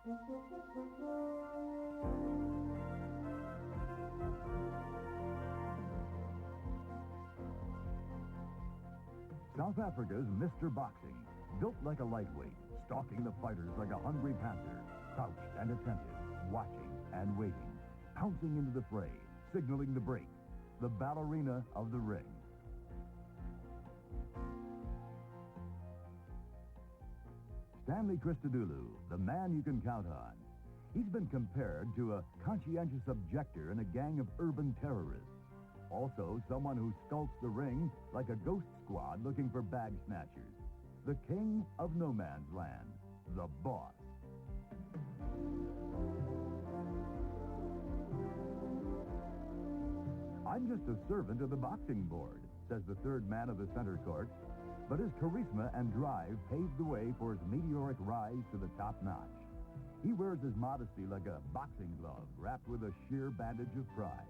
South Africa's Mr. Boxing, built like a lightweight, stalking the fighters like a hungry panther, crouched and attentive, watching and waiting, pouncing into the fray, signaling the break, the ballerina of the ring. Stanley Christodoulou, the man you can count on. He's been compared to a conscientious objector in a gang of urban terrorists. Also, someone who skulks the ring like a ghost squad looking for bag snatchers. The king of no man's land, the boss. I'm just a servant of the boxing board, says the third man of the center court. But his charisma and drive paved the way for his meteoric rise to the top notch. He wears his modesty like a boxing glove wrapped with a sheer bandage of pride.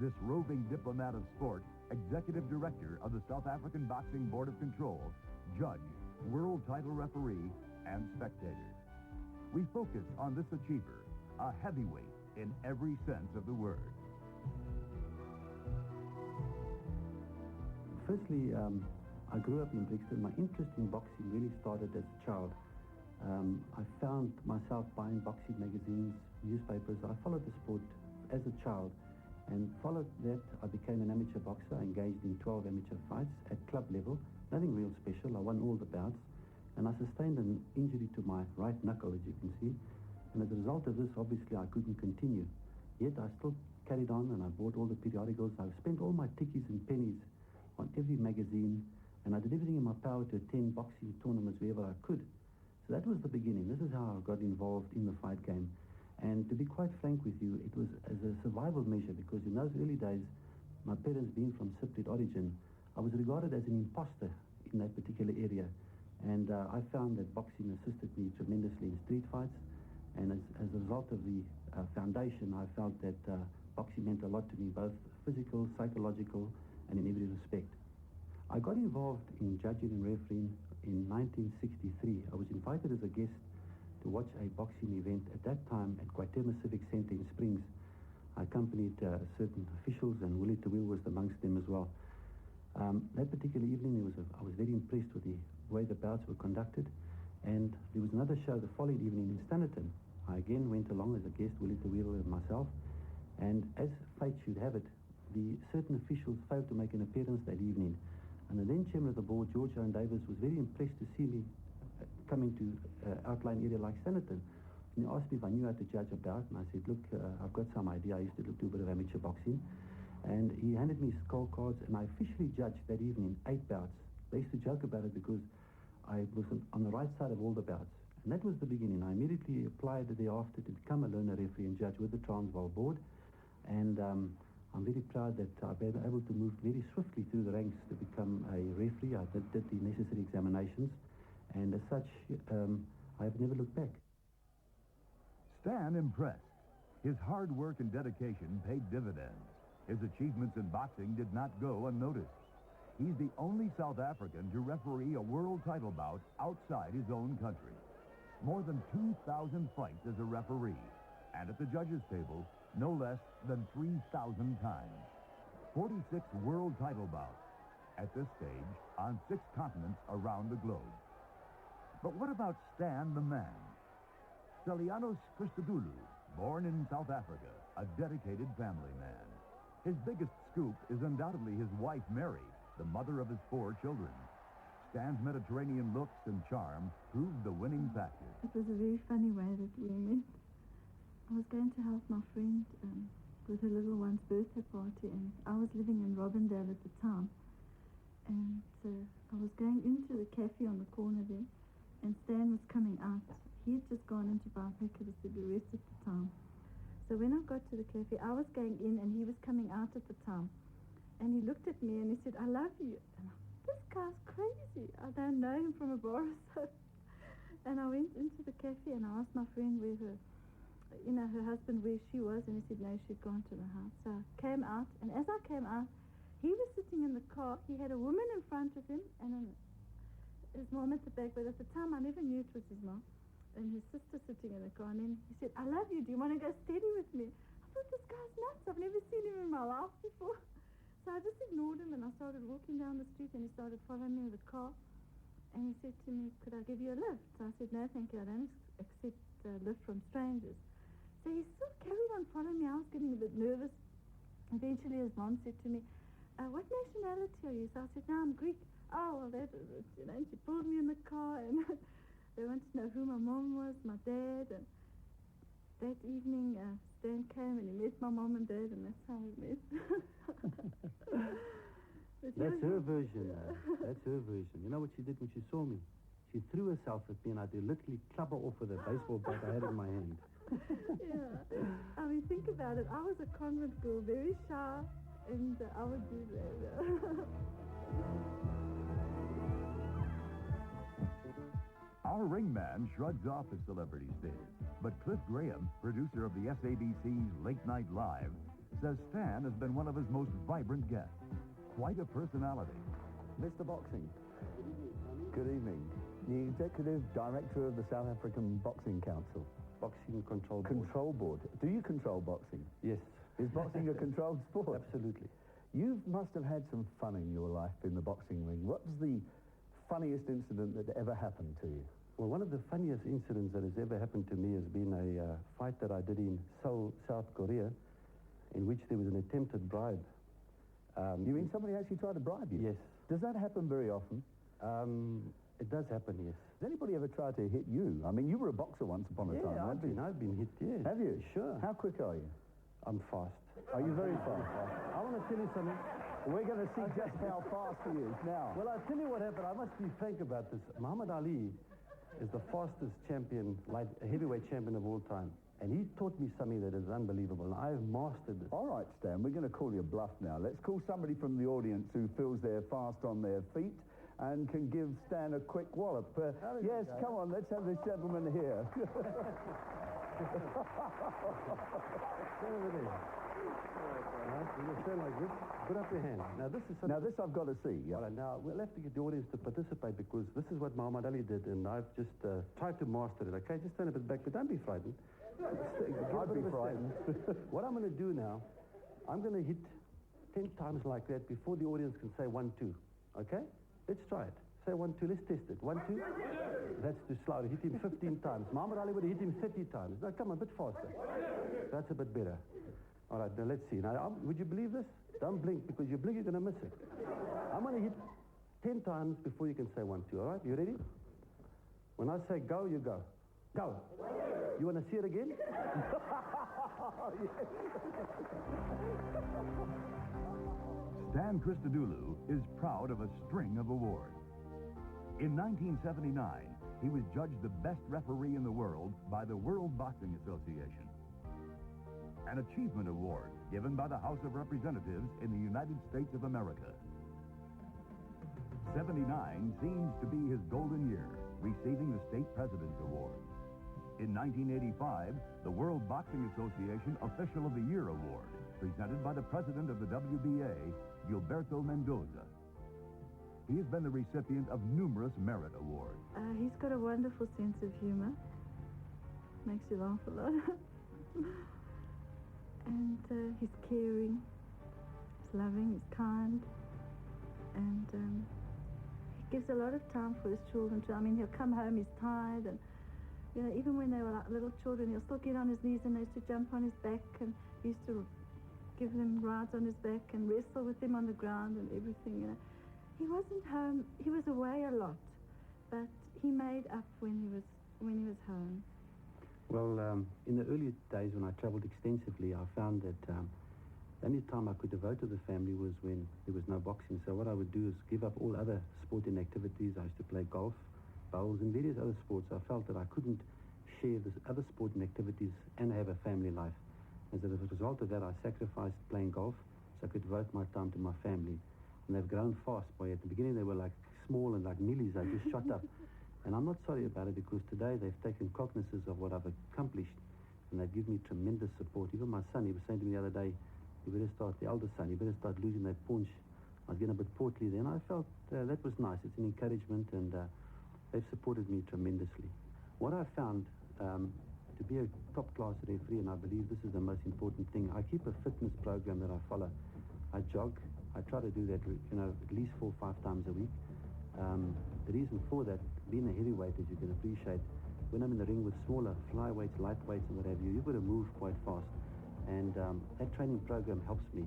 This roving diplomat of sport, executive director of the South African Boxing Board of Control, judge, world title referee, and spectator. We focus on this achiever, a heavyweight in every sense of the word. Firstly, I grew up in Brixton. My interest in boxing really started as a child. I found myself buying boxing magazines, newspapers. I followed the sport as a child, and followed that, I became an amateur boxer. I engaged in 12 amateur fights at club level. Nothing real special. I won all the bouts, and I sustained an injury to my right knuckle, as you can see. And as a result of this, obviously, I couldn't continue. Yet I still carried on, and I bought all the periodicals. I spent all my tickies and pennies on every magazine, and I did everything in my power to attend boxing tournaments wherever I could. So that was the beginning. This is how I got involved in the fight game. And to be quite frank with you, it was as a survival measure, because in those early days, my parents being from Cypriot origin, I was regarded as an imposter in that particular area. And I found that boxing assisted me tremendously in street fights. And as a result of the foundation, I felt that boxing meant a lot to me, both physical, psychological, and in every respect. I got involved in judging and refereeing in 1963. I was invited as a guest to watch a boxing event at that time at Quaterma Civic Center in Springs. I accompanied certain officials, and Willie DeWill was amongst them as well. That particular evening, I was very impressed with the way the bouts were conducted, and there was another show the following evening in Standerton. I again went along as a guest, Willie DeWill and myself, and as fate should have it, the certain officials failed to make an appearance that evening. And the then chairman of the board, George Owen Davis, was very impressed to see me coming to outlying area like Standerton. And he asked me if I knew how to judge a bout, and I said, look, I've got some idea. I used to do a bit of amateur boxing. And he handed me scorecards, and I officially judged that evening 8 bouts. They used to joke about it because I was on the right side of all the bouts. And that was the beginning. I immediately applied thereafter to become a learner referee and judge with the Transvaal board. And I'm very proud that I've been able to move very swiftly through the ranks to become a referee. I did the necessary examinations, and as such, I have never looked back. Stan impressed. His hard work and dedication paid dividends. His achievements in boxing did not go unnoticed. He's the only South African to referee a world title bout outside his own country. More than 2,000 fights as a referee, and at the judges' table, no less than 3,000 times. 46 world title bouts, at this stage, on 6 continents around the globe. But what about Stan the man? Stelianos Christodoulou, born in South Africa, a dedicated family man. His biggest scoop is undoubtedly his wife, Mary, the mother of his 4 children. Stan's Mediterranean looks and charm proved the winning factor. It was a very funny way that we met. I was going to help my friend with her little one's birthday party, and I was living in Robindale at the time. And I was going into the cafe on the corner there, and Stan was coming out. He had just gone in to buy a packet of cigarettes at the time. So when I got to the cafe, I was going in, and he was coming out at the time. And he looked at me, and he said, I love you. And this guy's crazy. I don't know him from a bar or so. And I went into the cafe, and I asked my friend where her husband, where she was, and he said, no, she'd gone to the house. So I came out, and as I came out, he was sitting in the car. He had a woman in front of him, and his mom at the back, but at the time I never knew it was his mom. and his sister sitting in the car, and then he said, I love you, do you want to go steady with me? I thought, this guy's nuts, I've never seen him in my life before. So I just ignored him, and I started walking down the street, and he started following me with a car, and he said to me, could I give you a lift? So I said, no, thank you, I don't accept a lift from strangers. So he still carried on following me. I was getting a bit nervous. Eventually his mom said to me, what nationality are you? So I said, no, I'm Greek. Oh, well, that was it, you know. And she pulled me in the car, and they wanted to know who my mom was, my dad. And that evening, Stan came and he met my mom and dad, and that's how we met. That's her version. That's her version. You know what she did when she saw me? She threw herself at me, and I did literally club her off with a baseball bat I had in my hand. Yeah. I mean, think about it. I was a convent girl, very shy, and I would do that. Our ringman shrugs off his celebrity status, but Cliff Graham, producer of the SABC's Late Night Live, says Stan has been one of his most vibrant guests. Quite a personality. Mr. Boxing. Good evening. The Executive Director of the South African Boxing Council. Boxing Control Board. Control Board. Do you control boxing? Yes. Is boxing a controlled sport? Absolutely. You must have had some fun in your life in the boxing ring. What was the funniest incident that ever happened to you? Well, one of the funniest incidents that has ever happened to me has been a fight that I did in Seoul, South Korea, in which there was an attempted bribe. You mean somebody actually tried to bribe you? Yes. Does that happen very often? It does happen, yes. Has anybody ever tried to hit you? I mean, you were a boxer once upon a time, I've been hit, yes. Have you? Sure. How quick are you? I'm fast. Are you very fast? I want to tell you something. We're going to see just how fast he is now. Well, I'll tell you what happened. I must be frank about this. Muhammad Ali is the fastest champion, heavyweight champion of all time. And he taught me something that is unbelievable. And I've mastered it. All right, Stan, we're going to call you bluff now. Let's call somebody from the audience who feels they're fast on their feet and can give Stan a quick wallop. Yes, come on, let's have this gentleman here. Put up your hand. Now, this is Now, this I've got to see. Yeah. All right, now, we'll have to get the audience to participate because this is what Muhammad Ali did, and I've just tried to master it, okay? Just stand a bit back, but don't be frightened. I'd be frightened. What I'm going to do now, I'm going to hit 10 times like that before the audience can say 1, 2, okay? Let's try it. Say 1, 2, let's test it. 1, 2. That's too slow. Hit him 15 times. Muhammad Ali would have hit him 30 times. Now, come on, a bit faster. That's a bit better. All right, now let's see. Now, would you believe this? Don't blink, because you blink, you're going to miss it. I'm going to hit 10 times before you can say 1, 2. All right, you ready? When I say go, you go. Go. You want to see it again? Stan Christodoulou is proud of a string of awards. In 1979, he was judged the best referee in the world by the World Boxing Association. An achievement award given by the House of Representatives in the United States of America. 79 seems to be his golden year, receiving the State President's Award. In 1985, the World Boxing Association Official of the Year Award, presented by the president of the WBA, Gilberto Mendoza. He has been the recipient of numerous merit awards. He's got a wonderful sense of humor. Makes you laugh a lot. And he's caring, he's loving, he's kind, and he gives a lot of time for his children too. I mean, he'll come home, he's tired, and you know, even when they were like little children, he'll still get on his knees and they used to jump on his back, and he used to give them rides on his back and wrestle with them on the ground and everything, you know. He wasn't home, he was away a lot, but he made up when he was home. Well, in the early days when I traveled extensively, I found that the only time I could devote to the family was when there was no boxing. So what I would do is give up all other sporting activities. I used to play golf, bowls, and various other sports. I felt that I couldn't share the other sporting activities and have a family life. As a result of that, I sacrificed playing golf so I could devote my time to my family. And they've grown fast. At the beginning, they were like small and like millies. They just shot up. And I'm not sorry about it, because today they've taken cognizance of what I've accomplished, and they've given me tremendous support. Even my son, he was saying to me the other day, the eldest son, you better start losing that punch. I was getting a bit portly then. I felt that was nice. It's an encouragement, and they've supported me tremendously. What I found, to be a top-class referee, and I believe this is the most important thing, I keep a fitness program that I follow. I jog. I try to do that, at least 4 or 5 times a week. The reason for that, being a heavyweight, as you can appreciate, when I'm in the ring with smaller flyweights, lightweights, and what have you, you've got to move quite fast. And that training program helps me.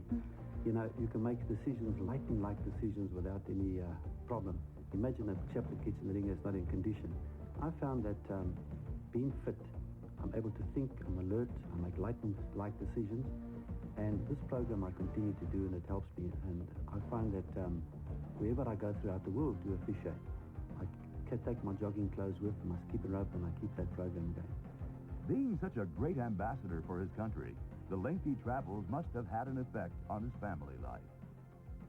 You can make decisions, lightning-like decisions, without any problem. Imagine a chap that gets in the ring that's not in condition. I found that being fit, I'm able to think, I'm alert, I make lightning-like decisions. And this program I continue to do, and it helps me. And I find that wherever I go throughout the world to officiate, I can take my jogging clothes with, my skipping rope, and I keep that program going. Being such a great ambassador for his country, the lengthy travels must have had an effect on his family life.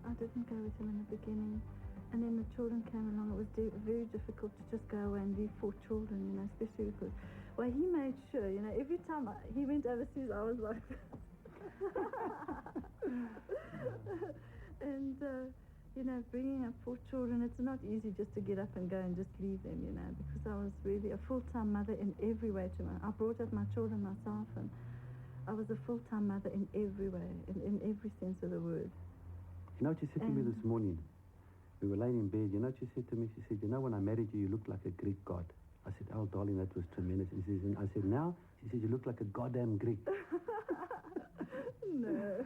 I didn't go with him in the beginning, and then the children came along. It was very difficult to just go away and leave 4 children, especially because, well, he made sure, every time he went overseas, I was like this. And, bringing up 4 children, it's not easy just to get up and go and just leave them, because I was really a full-time mother in every way to I brought up my children myself, and I was a full-time mother in every way, in every sense of the word. You know what you said to me this morning? We were laying in bed. You know what she said to me? She said, when I married you, you looked like a Greek god. I said, oh, darling, that was tremendous. She says, and I said, now? She said, you look like a goddamn Greek. No.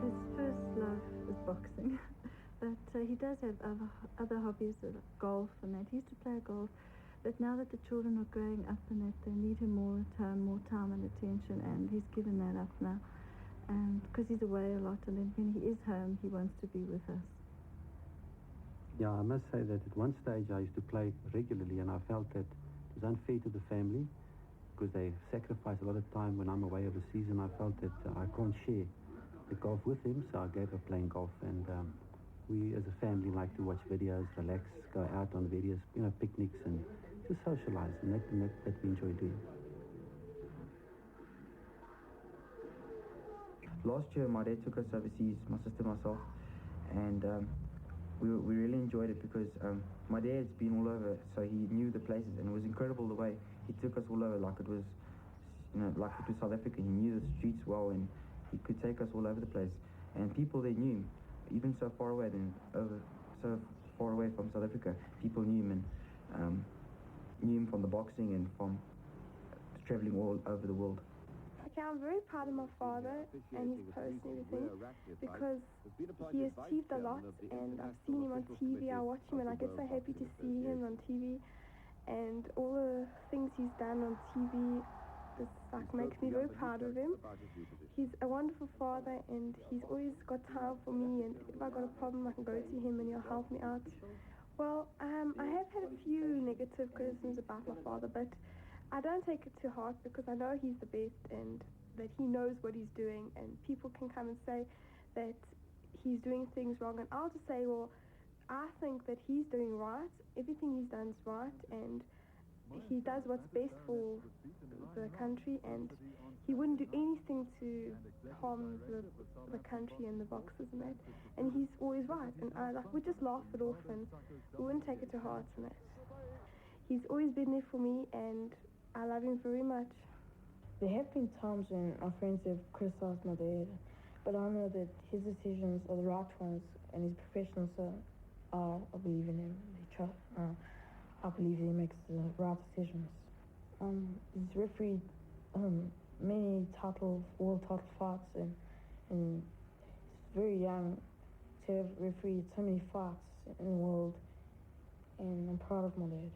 His first love is boxing, but he does have other hobbies like golf and that. He used to play golf, but now that the children are growing up and that they need him more at home, more time and attention, and he's given that up now. And because he's away a lot, and then when he is home, he wants to be with us. Yeah, I must say that at one stage I used to play regularly, and I felt that it was unfair to the family because they sacrifice a lot of time when I'm away overseas, and I felt that I can't share the golf with him, so I gave up playing golf. And we as a family like to watch videos, relax, go out on various picnics, and just socialize, and that we enjoy doing. Last year, my dad took us overseas, my sister and myself, and we really enjoyed it because my dad's been all over, so he knew the places, and it was incredible the way he took us all over, like it was South Africa. He knew the streets well, and he could take us all over the place, and people there knew him, even so far away from South Africa. People knew him, and knew him from the boxing and from traveling all over the world. Okay, I'm very proud of my father and his posts and everything because he has achieved a lot, and I've seen him on TV. I watch him and I get so happy to see him on TV, and all the things he's done on TV just makes me very proud of him. He's a wonderful father, and he's always got time for me, and if I got a problem I can go to him and he'll help me out. Well, I have had a few negative criticisms about my father, but I don't take it to heart because I know he's the best and that he knows what he's doing, and people can come and say that he's doing things wrong, and I'll just say, well, I think that he's doing right. Everything he's done is right, and he does what's best for the country, and he wouldn't do anything to harm the country and the boxers and that, and he's always right, and we just laugh it off and we wouldn't take it to heart and that. He's always been there for me, and I love him very much. There have been times when our friends have criticized my dad, but I know that his decisions are the right ones, and he's professional, so I believe in him. I believe he makes the right decisions. He's refereed many world title fights, and he's very young to have refereed so many fights in the world, and I'm proud of my dad.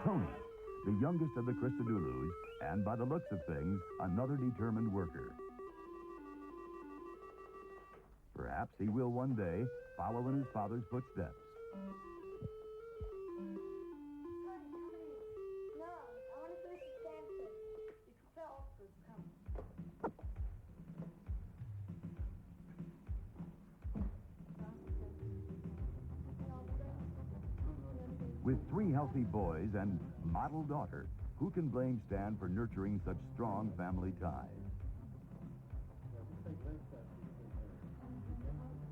Tony, the youngest of the Christodoulous, and by the looks of things, another determined worker. Perhaps he will one day follow in his father's footsteps. With 3 healthy boys and model daughter, who can blame Stan for nurturing such strong family ties?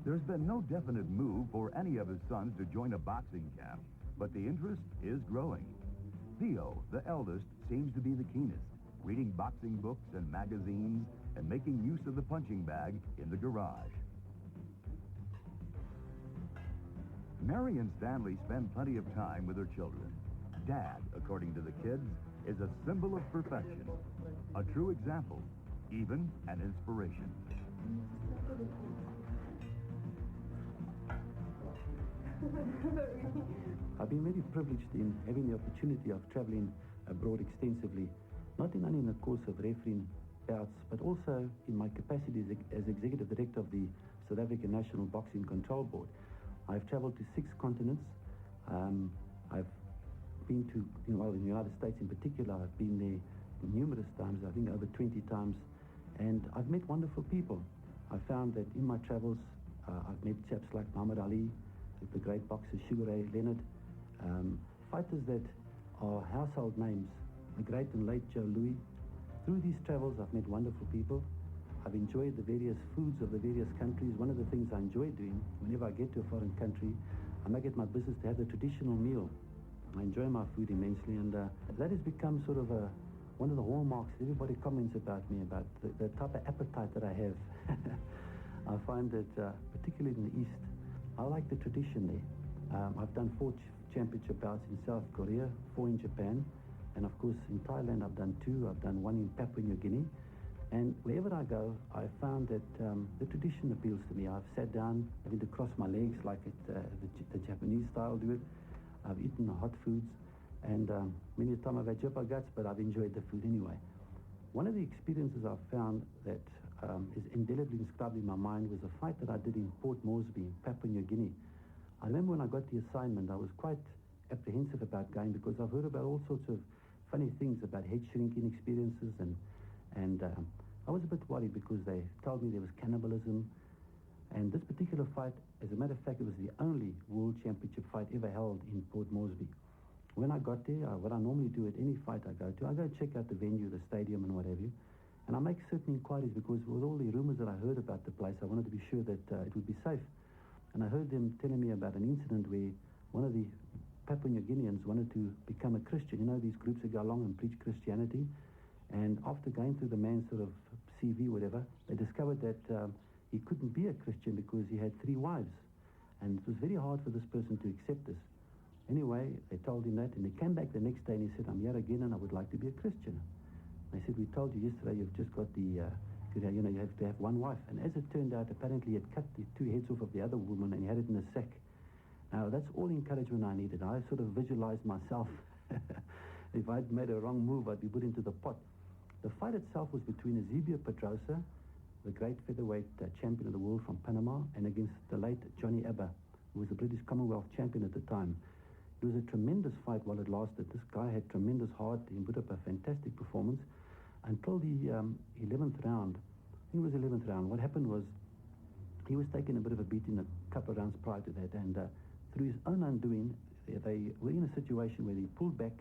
There's been no definite move for any of his sons to join a boxing camp, but the interest is growing. Theo, the eldest, seems to be the keenest, reading boxing books and magazines and making use of the punching bag in the garage. Mary and Stanley spend plenty of time with their children. Dad, according to the kids, is a symbol of perfection, a true example, even an inspiration. I've been very privileged in having the opportunity of traveling abroad extensively, not only in the course of refereeing bouts, but also in my capacity as Executive Director of the South African National Boxing Control Board. I've traveled to 6 continents. I've been to, in the United States in particular, I've been there numerous times, I think over 20 times, and I've met wonderful people. I found that in my travels, I've met chaps like Muhammad Ali, the great boxer Sugar Ray Leonard, fighters that are household names, the great and late Joe Louis. Through these travels, I've met wonderful people. I've enjoyed the various foods of the various countries. One of the things I enjoy doing, whenever I get to a foreign country, I make it my business to have the traditional meal. I enjoy my food immensely, and that has become sort of one of the hallmarks. Everybody comments about me, about the type of appetite that I have. I find that, particularly in the East, I like the tradition there. I've done 4 championship bouts in South Korea, 4 in Japan, and of course in Thailand I've done 2. I've done 1 in Papua New Guinea. And wherever I go, I found that the tradition appeals to me. I've sat down, having to cross my legs like the Japanese style do it. I've eaten the hot foods, and many a time I've had jippa guts, but I've enjoyed the food anyway. One of the experiences I've found that is indelibly inscribed in my mind was a fight that I did in Port Moresby, Papua New Guinea. I remember when I got the assignment, I was quite apprehensive about going because I've heard about all sorts of funny things about head shrinking experiences, and I was a bit worried because they told me there was cannibalism. And this particular fight, as a matter of fact, it was the only World Championship fight ever held in Port Moresby. When I got there, what I normally do at any fight I go check out the venue, the stadium and what have you. And I make certain inquiries because with all the rumors that I heard about the place, I wanted to be sure that it would be safe. And I heard them telling me about an incident where one of the Papua New Guineans wanted to become a Christian. You know, these groups that go along and preach Christianity. And after going through the man's sort of CV, whatever, they discovered that he couldn't be a Christian because he had 3 wives. And it was very hard for this person to accept this. Anyway, they told him that, and he came back the next day and he said, "I'm here again and I would like to be a Christian." They said, "We told you yesterday you've just got the, you have to have 1 wife." And as it turned out, apparently he had cut the 2 heads off of the other woman and he had it in a sack. Now, that's all encouragement I needed. I sort of visualized myself. If I'd made a wrong move, I'd be put into the pot. The fight itself was between Eusebio Pedrosa, the great featherweight champion of the world from Panama, and against the late Johnny Abba, who was the British Commonwealth champion at the time. It was a tremendous fight while it lasted. This guy had tremendous heart. He put up a fantastic performance until the 11th round. I think it was the 11th round. What happened was he was taking a bit of a beating a couple of rounds prior to that, and through his own undoing, they were in a situation where he pulled back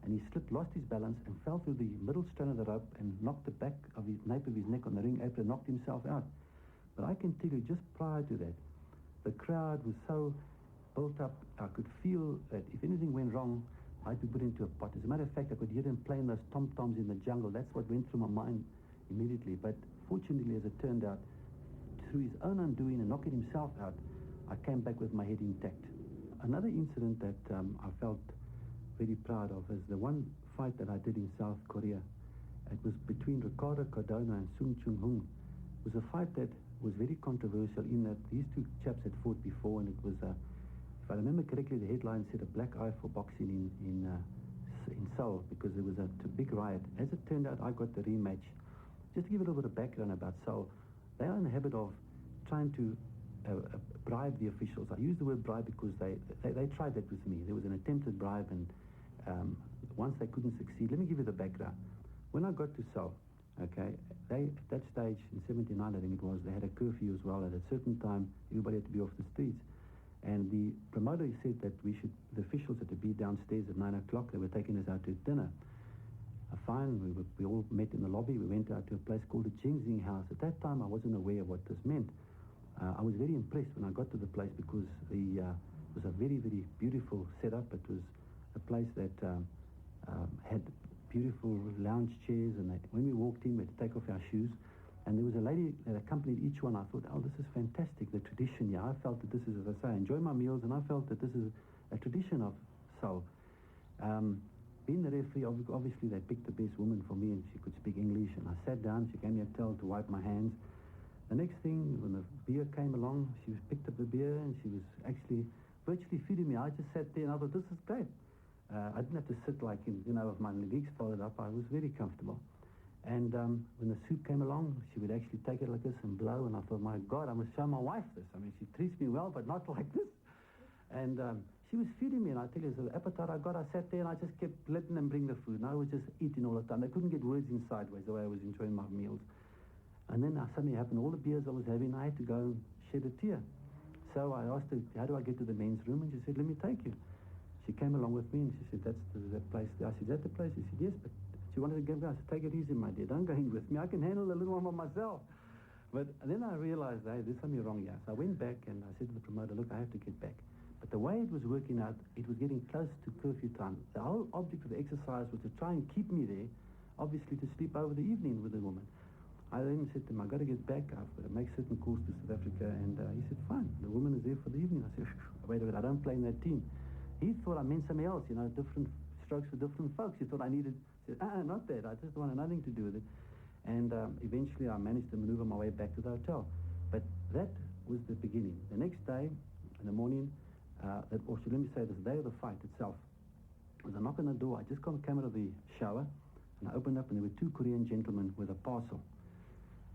and he slipped, lost his balance, and fell through the middle strand of the rope and knocked the back of his nape of his neck on the ring apron, knocked himself out. But I can tell you, just prior to that, the crowd was so built up, I could feel that if anything went wrong, I'd be put into a pot. As a matter of fact, I could hear them playing those tom-toms in the jungle. That's what went through my mind immediately. But fortunately, as it turned out, through his own undoing and knocking himself out, I came back with my head intact. Another incident that I felt very proud of is the one fight that I did in South Korea. It was between Ricardo Cardona and Sung Chung Hung. It was a fight that was very controversial in that these 2 chaps had fought before, and it was, if I remember correctly, the headline said a black eye for boxing in Seoul, because there was a big riot. As it turned out, I got the rematch. Just to give a little bit of background about Seoul, they are in the habit of trying to bribe the officials. I use the word bribe because they tried that with me. There was an attempted bribe, and once they couldn't succeed, let me give you the background. When I got to Seoul, okay, at that stage in 79, I think it was, they had a curfew as well. At a certain time, everybody had to be off the streets. And the promoter said that the officials had to be downstairs at 9 o'clock. They were taking us out to dinner. Fine, we all met in the lobby. We went out to a place called the Jingxing House. At that time, I wasn't aware of what this meant. I was very impressed when I got to the place because it was a very, very beautiful setup. It was a place that had beautiful lounge chairs, and when we walked in, we had to take off our shoes. And there was a lady that accompanied each one. I thought, oh, this is fantastic, the tradition. Yeah, I felt that this is, as I say, I enjoy my meals, and I felt that this is a tradition of Seoul. Being the referee, obviously they picked the best woman for me, and she could speak English, and I sat down. She gave me a towel to wipe my hands. The next thing, when the beer came along, she picked up the beer, and she was actually virtually feeding me. I just sat there, and I thought, this is great. I didn't have to sit like, with my legs folded up. I was very comfortable. And when the soup came along, she would actually take it like this and blow, and I thought, my God, I must show my wife this. I mean, she treats me well, but not like this. And she was feeding me, and I tell you, the appetite I got, I sat there, and I just kept letting them bring the food, and I was just eating all the time. They couldn't get words in sideways the way I was enjoying my meals. And then suddenly happened, all the beers I was having, I had to go and shed a tear. So I asked her, how do I get to the men's room? And she said, let me take you. She came along with me, and she said, that's that place there. I said, is that the place? She said, yes, but she wanted to go. I said, take it easy, my dear. Don't go in with me. I can handle the little one by myself. But then I realized, hey, there's something wrong here. So I went back, and I said to the promoter, look, I have to get back. But the way it was working out, it was getting close to curfew time. The whole object of the exercise was to try and keep me there, obviously to sleep over the evening with the woman. I then said to him, I've got to get back. I've got to make certain calls to South Africa. And he said, fine, the woman is there for the evening. I said, wait a minute, I don't play in that team. He thought I meant something else, different strokes for different folks. He thought I needed, I said, not that. I just wanted nothing to do with it. And eventually I managed to maneuver my way back to the hotel. But that was the beginning. The next day, in the morning, let me say this, the day of the fight itself, there was a knock on the door. I just came out of the shower, and I opened up, and there were two Korean gentlemen with a parcel.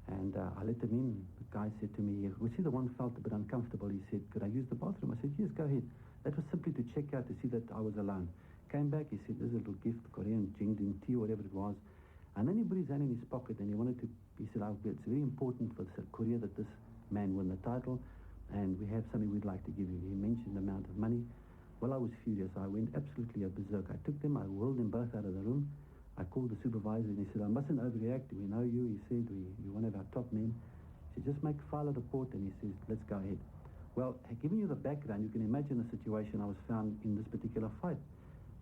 And I let them in. The guy said to me, the one felt a bit uncomfortable. He said, could I use the bathroom? I said, yes, go ahead. That was simply to check out to see that I was alone. Came back, he said, there's a little gift, Korean jingding tea, whatever it was. And then he put his hand in his pocket, and he said, it's very important for Korea that this man win the title, and we have something we'd like to give you. He mentioned the amount of money. Well, I was furious. I went absolutely berserk. I took them, I whirled them both out of the room. I called the supervisor, and he said, I mustn't overreact. We know you. He said, you're one of our top men. He said, just file a report, and he says, let's go ahead. Well, giving you the background, you can imagine the situation I was found in this particular fight.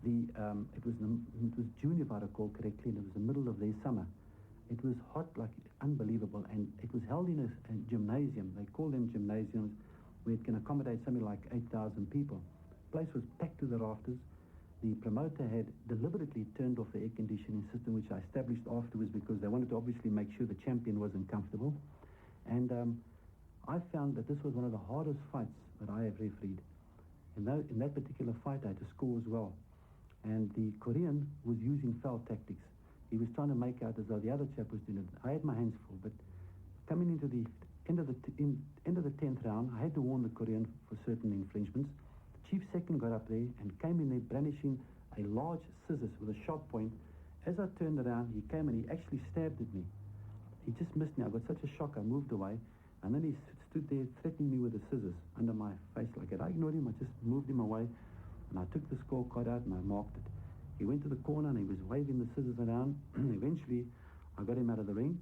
It was June, if I recall correctly, and it was the middle of their summer. It was hot, like unbelievable, and it was held in a gymnasium. They call them gymnasiums, where it can accommodate something like 8,000 people. The place was packed to the rafters. The promoter had deliberately turned off the air conditioning system, which I established afterwards because they wanted to obviously make sure the champion wasn't comfortable. And I found that this was one of the hardest fights that I have refereed. In that particular fight, I had to score as well. And the Korean was using foul tactics. He was trying to make out as though the other chap was doing it. I had my hands full, but coming into the end of the 10th round, I had to warn the Korean for certain infringements. Chief second got up there and came in there brandishing a large scissors with a sharp point. As I turned around, he came and he actually stabbed at me. He just missed me. I got such a shock, I moved away. And then he stood there threatening me with the scissors under my face like that. I ignored him. I just moved him away. And I took the scorecard out and I marked it. He went to the corner and he was waving the scissors around. Eventually, I got him out of the ring.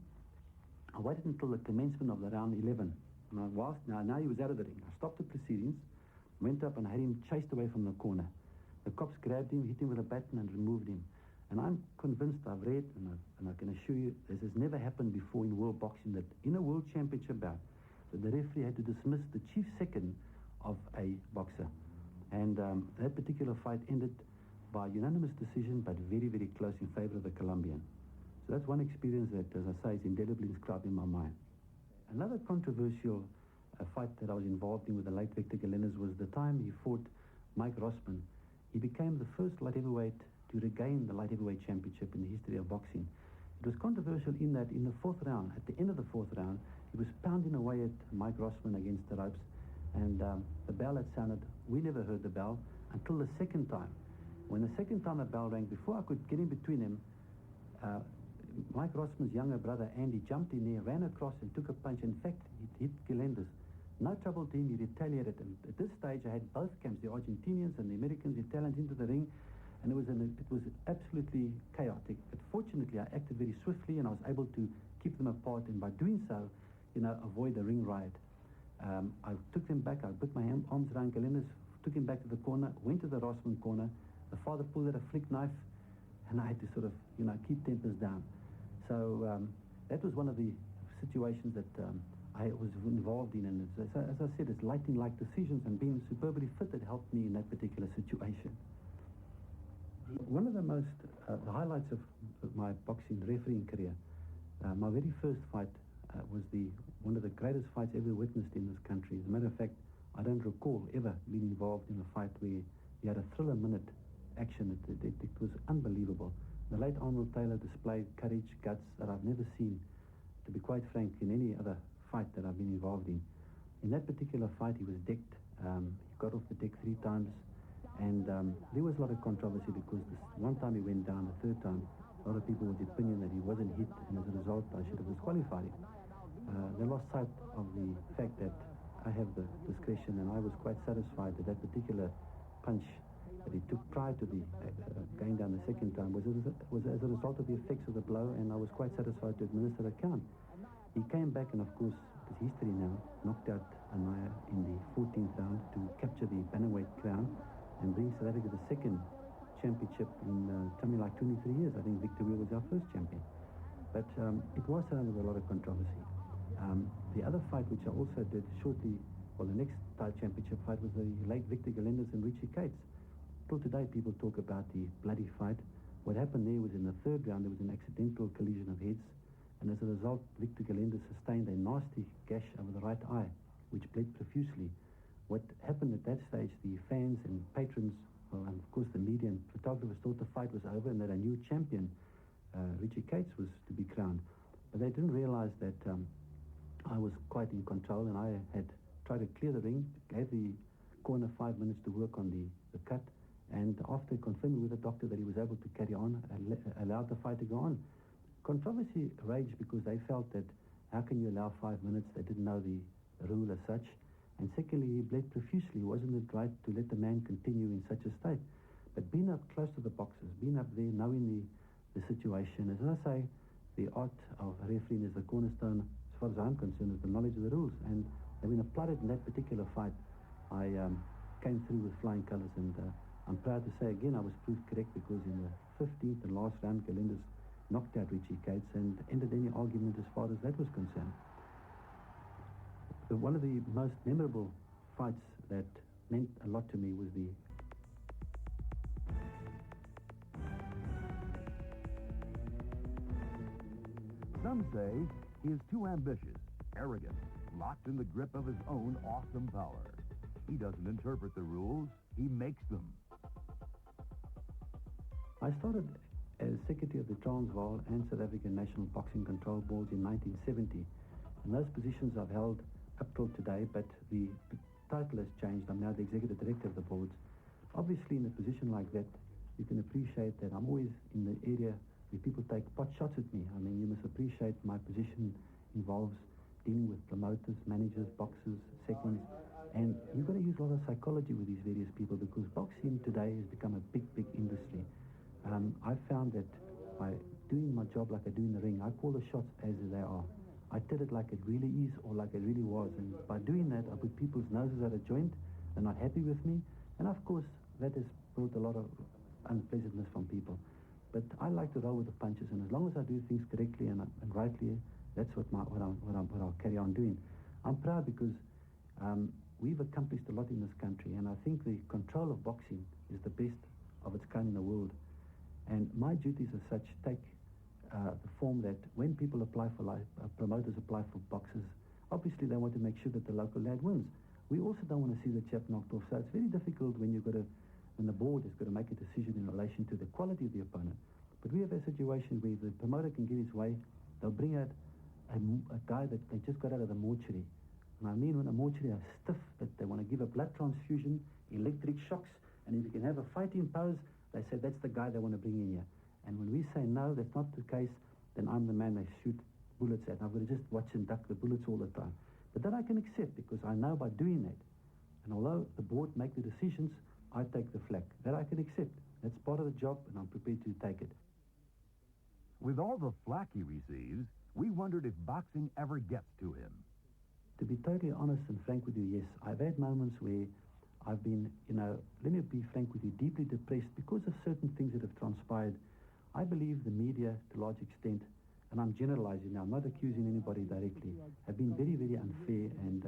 I waited until the commencement of the round 11. And now he was out of the ring. I stopped the proceedings, went up and had him chased away from the corner. The cops grabbed him, hit him with a baton and removed him. And I'm convinced, I've read, and I can assure you, this has never happened before in world boxing, that in a world championship bout, that the referee had to dismiss the chief second of a boxer. And that particular fight ended by unanimous decision, but very, very close in favor of the Colombian. So that's one experience that, as I say, is indelibly inscribed in my mind. Another controversial fight that I was involved in with the late Victor Galenas was the time he fought Mike Rossman. He became the first light heavyweight to regain the light heavyweight championship in the history of boxing. It was controversial in that in the fourth round, at the end of the fourth round, he was pounding away at Mike Rossman against the ropes, and the bell had sounded. We never heard the bell until the second time. When the second time the bell rang, before I could get in between them, Mike Rossman's younger brother, Andy, jumped in there, ran across and took a punch. In fact, it hit Galenas. No trouble to him, he retaliated. And at this stage, I had both camps, the Argentinians and the Americans, the Italians into the ring, and it was absolutely chaotic. But fortunately, I acted very swiftly, and I was able to keep them apart, and by doing so, avoid a ring riot. I took them back, I put my arms around Galindes, took him back to the corner, went to the Rossman corner. The father pulled out a flick knife, and I had to sort of, keep tempers down. So that was one of the situations that I was involved in, and as I said, it's lightning-like decisions, and being superbly fit that helped me in that particular situation. One of the most the highlights of my boxing refereeing career, my very first fight was one of the greatest fights ever witnessed in this country. As a matter of fact, I don't recall ever being involved in a fight where you had a thriller-minute action. It was unbelievable. The late Arnold Taylor displayed courage, guts that I've never seen, to be quite frank, in any other fight that I've been involved in. In that particular fight, he was decked. He got off the deck 3 times, and there was a lot of controversy because this one time he went down, the third time, a lot of people were of the opinion that he wasn't hit, and as a result, I should have disqualified him. They lost sight of the fact that I have the discretion, and I was quite satisfied that that particular punch that he took prior to the going down the second time was as a result of the effects of the blow, and I was quite satisfied to administer a count. He came back, and of course, it's history now, knocked out Anaya in the 14th round to capture the bantamweight crown and bring South Africa the second championship in something like 23 years. I think Victor Weir was our first champion. But it was surrounded with a lot of controversy. The other fight, which I also did shortly, the next championship fight was the late Victor Galindes and Richie Cates. Till today, people talk about the bloody fight. What happened there was in the third round, there was an accidental collision of heads, and as a result, Victor Galindes sustained a nasty gash over the right eye, which bled profusely. What happened at that stage, the fans and patrons, and of course the media and photographers thought the fight was over and that a new champion, Richie Cates, was to be crowned. But they didn't realize that I was quite in control, and I had tried to clear the ring, gave the corner 5 minutes to work on the cut, and after confirming with the doctor that he was able to carry on, allowed the fight to go on. Controversy raged because they felt that how can you allow 5 minutes? They didn't know the rule as such. And secondly, he bled profusely. Wasn't it right to let the man continue in such a state? But being up close to the boxers, being up there, knowing the situation, as I say, the art of refereeing is the cornerstone, as far as I'm concerned, is the knowledge of the rules. And having applied it in that particular fight, I came through with flying colours, and I'm proud to say again I was proved correct, because in the 15th and last round, Galindes knocked out Richie Cates and ended any argument as far as that was concerned. One of the most memorable fights that meant a lot to me was Some say he is too ambitious, arrogant, locked in the grip of his own awesome power. He doesn't interpret the rules, he makes them. I started as Secretary of the Transvaal and South African National Boxing Control Boards in 1970. And those positions I've held up till today, but the title has changed. I'm now the Executive Director of the boards. Obviously, in a position like that, you can appreciate that I'm always in the area where people take pot shots at me. I mean, you must appreciate my position involves dealing with promoters, managers, boxers, seconds, and you've got to use a lot of psychology with these various people, because boxing today has become a big, big industry. I found that by doing my job like I do in the ring, I call the shots as they are. I tell it like it really is or like it really was, and by doing that, I put people's noses out of joint. They're not happy with me, and of course, that has brought a lot of unpleasantness from people. But I like to roll with the punches, and as long as I do things correctly and rightly, that's what I'll carry on doing. I'm proud because we've accomplished a lot in this country, and I think the control of boxing is the best of its kind in the world. And my duties as such take the form that when people apply for promoters apply for boxers, obviously they want to make sure that the local lad wins. We also don't want to see the chap knocked off, so it's very difficult when the board has got to make a decision in relation to the quality of the opponent. But we have a situation where the promoter can get his way. They'll bring out a guy that they just got out of the mortuary. And I mean, when a mortuary are stiff, that they want to give a blood transfusion, electric shocks, and if you can have a fighting pose, they say that's the guy they want to bring in here. And when we say no, that's not the case, then I'm the man they shoot bullets at. And I've got to just watch and duck the bullets all the time. But that I can accept because I know by doing that, and although the board make the decisions, I take the flak. That I can accept. That's part of the job, and I'm prepared to take it. With all the flack he receives, we wondered if boxing ever gets to him. To be totally honest and frank with you, yes. I've had moments where I've been, let me be frank with you, deeply depressed because of certain things that have transpired. I believe the media, to a large extent, and I'm generalizing now, I'm not accusing anybody directly, have been very, very unfair and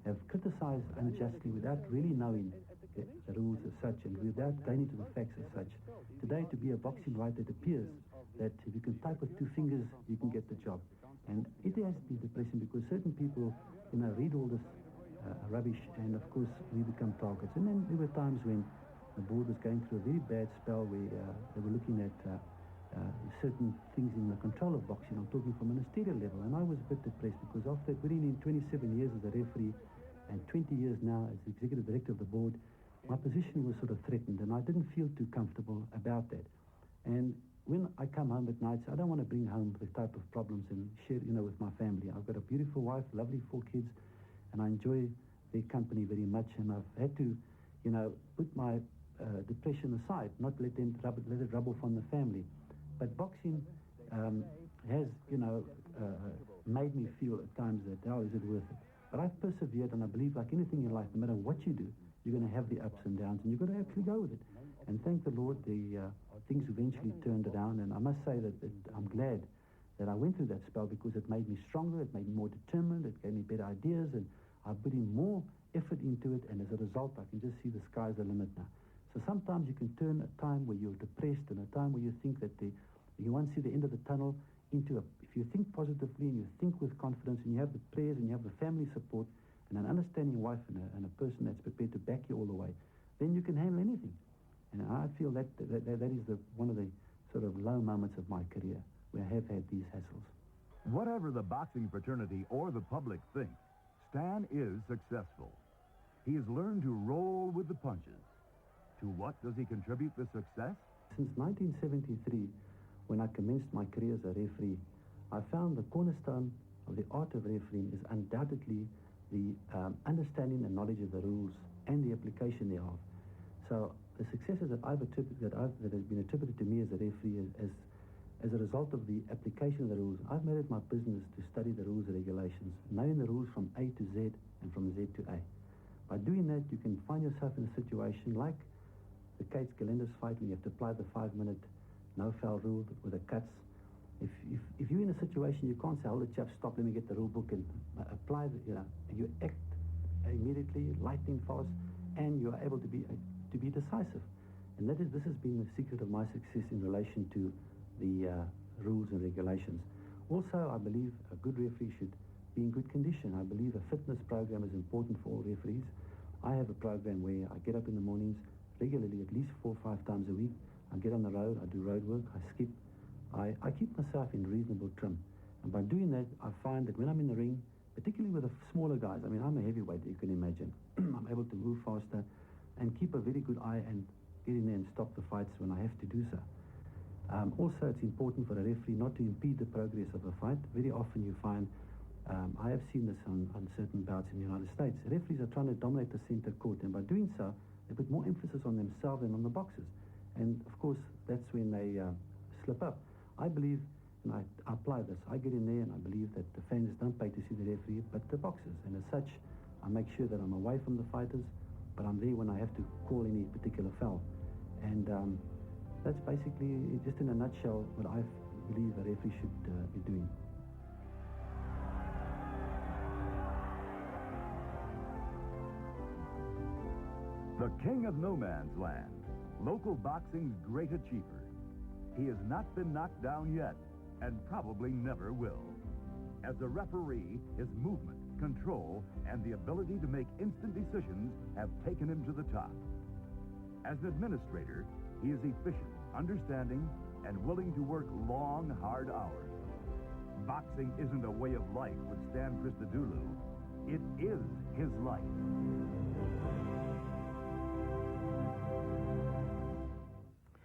have criticized unjustly without really knowing the rules as such and without going into the facts as such. Today, to be a boxing writer, it appears that if you can type with 2 fingers, you can get the job. And it has been depressing because certain people, read all this rubbish, and of course, we become targets. And then there were times when the board was going through a very bad spell where they were looking at certain things in the control of boxing. I'm talking from a ministerial level, and I was a bit depressed because after putting in 27 years as a referee and 20 years now as the executive director of the board, my position was sort of threatened, and I didn't feel too comfortable about that. And when I come home at nights, I don't want to bring home the type of problems and share, with my family. I've got a beautiful wife, lovely 4 kids, and I enjoy their company very much. And I've had to, put my depression aside, not let it rub off on the family. But boxing has, made me feel at times that, how is it worth it? But I've persevered, and I believe, like anything in life, no matter what you do, you're going to have the ups and downs, and you've got to actually go with it. And thank the Lord, the things eventually turned around, and I must say that I'm glad that I went through that spell because it made me stronger, it made me more determined, it gave me better ideas, and I put in more effort into it, and as a result, I can just see the sky's the limit now. So sometimes you can turn a time where you're depressed and a time where you think that you won't see the end of the tunnel into if you think positively and you think with confidence and you have the prayers and you have the family support and an understanding wife and a person that's prepared to back you all the way, then you can handle anything. And I feel that is one of the sort of low moments of my career where I have had these hassles. Whatever the boxing fraternity or the public think, Stan is successful. He has learned to roll with the punches. To what does he contribute the success? Since 1973, when I commenced my career as a referee, I found the cornerstone of the art of refereeing is undoubtedly the understanding and knowledge of the rules and the application thereof. So the successes that that has been attributed to me as a referee as a result of the application of the rules, I've made it my business to study the rules and regulations, knowing the rules from A to Z and from Z to A. By doing that, you can find yourself in a situation like the Cates Galindez fight when you have to apply the 5-minute no-foul rule with the cuts. If you're in a situation you can't say, hold it, chap, stop, let me get the rule book and apply you act immediately, lightning fast, and you are able to be decisive. And this has been the secret of my success in relation to the rules and regulations. Also, I believe a good referee should be in good condition. I believe a fitness program is important for all referees. I have a program where I get up in the mornings regularly, at least 4 or 5 times a week. I get on the road, I do road work, I skip. I keep myself in reasonable trim. And by doing that, I find that when I'm in the ring, particularly with the smaller guys, I'm a heavyweight, you can imagine. I'm able to move faster and keep a very good eye and get in there and stop the fights when I have to do so. Also, it's important for a referee not to impede the progress of a fight. Very often you find, I have seen this on certain bouts in the United States, referees are trying to dominate the center court, and by doing so, they put more emphasis on themselves than on the boxers. And of course, that's when they slip up. I believe, and I apply this, I get in there and I believe that the fans don't pay to see the referee, but the boxers. And as such, I make sure that I'm away from the fighters, but I'm there when I have to call any particular foul. And that's basically, just in a nutshell, what I believe a referee should be doing. The king of no man's land, local boxing's great achiever. He has not been knocked down yet, and probably never will. As a referee, his movement, control, and the ability to make instant decisions have taken him to the top. As an administrator, he is efficient, understanding, and willing to work long, hard hours. Boxing isn't a way of life with Stan Christodoulou. It is his life.